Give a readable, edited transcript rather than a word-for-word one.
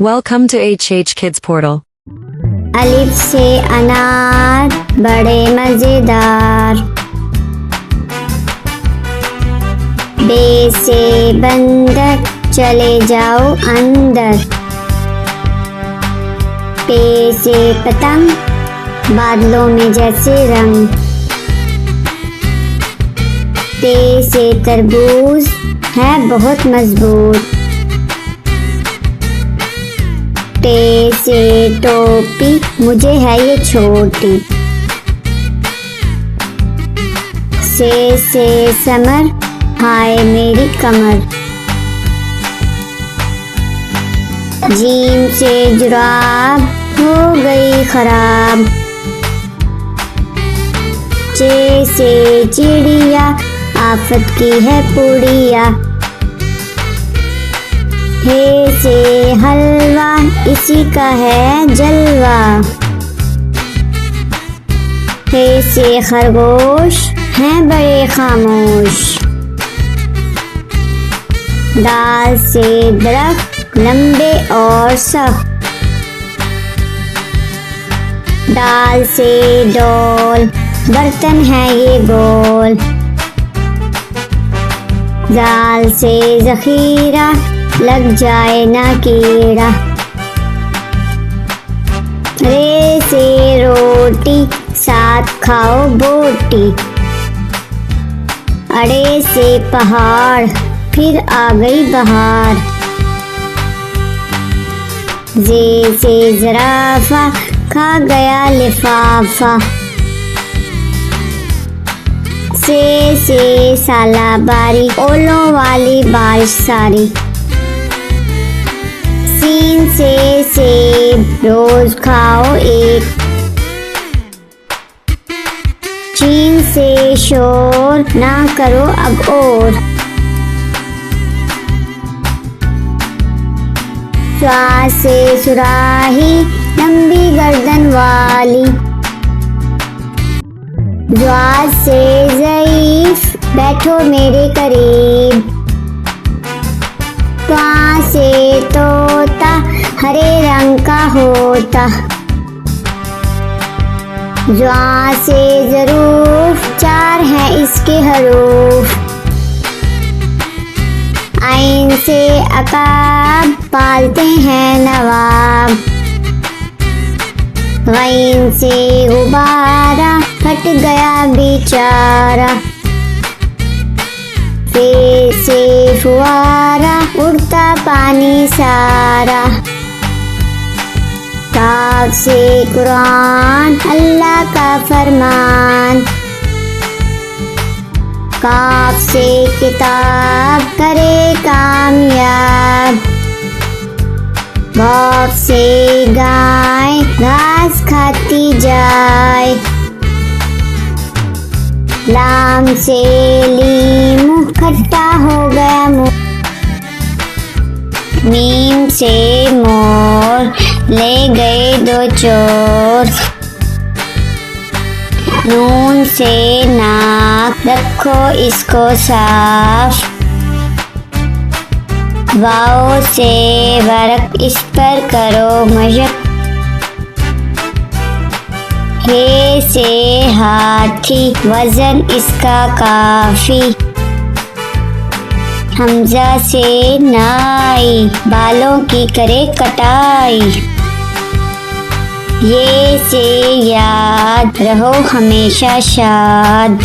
Welcome to HH Kids Portal. अलिफ से अनार बड़े मजेदार। बे से बंदर चले जाओ अंदर। पे से पतंग बादलों में जैसे रंग। ते से तरबूज है बहुत मजबूत। टे से टोपी मुझे है ये छोटी। से समर हाय मेरी कमर। जीम से जुराब हो गई खराब। चे से चिड़िया आफत की है पुड़िया। हे से हलवा इसी का है जलवा। हे से खरगोश हैं बड़े खामोश। दाल से दरख्त लंबे और सख्त। दाल से डोल बर्तन है ये गोल। दाल से जखीरा लग जाए ना कीड़ा। रे से रोटी साथ खाओ बोटी। अड़े से पहाड़ फिर आ गई बहार। जे से जराफा खा गया लिफाफा। से सालाबारी ओलों वाली बारिश सारी। सीन से सेब रोज खाओ एक। चीन से शोर ना करो अब और। स्वा से सुराही लंबी गर्दन वाली। ज्वा से ज़ईफ बैठो मेरे करीब। त्वा से तोता हरे रंग का होता। ज्वा से ज़रूफ चार हैं इसके हरूफ। आइन से अकाब पालते हैं नवाब। गैन से गुब्बारा फट गया बेचारा। फे से फुआरा उड़ता पानी सारा। काफ से कुरान अल्लाह का फरमान। काफ से किताब करे कामयाब। गाफ से गाय घास खाती जाए। लाम से लीमू खट्टा हो गया मुँह। मीम से मोर ले गए दो चोर। नून से नाक रखो इसको साफ। वाओ से वर्क इस पर करो मशक। हे से हाथी वजन इसका काफी। हमजा से नाई बालों की करे कटाई। ये से याद रहो हमेशा शाद।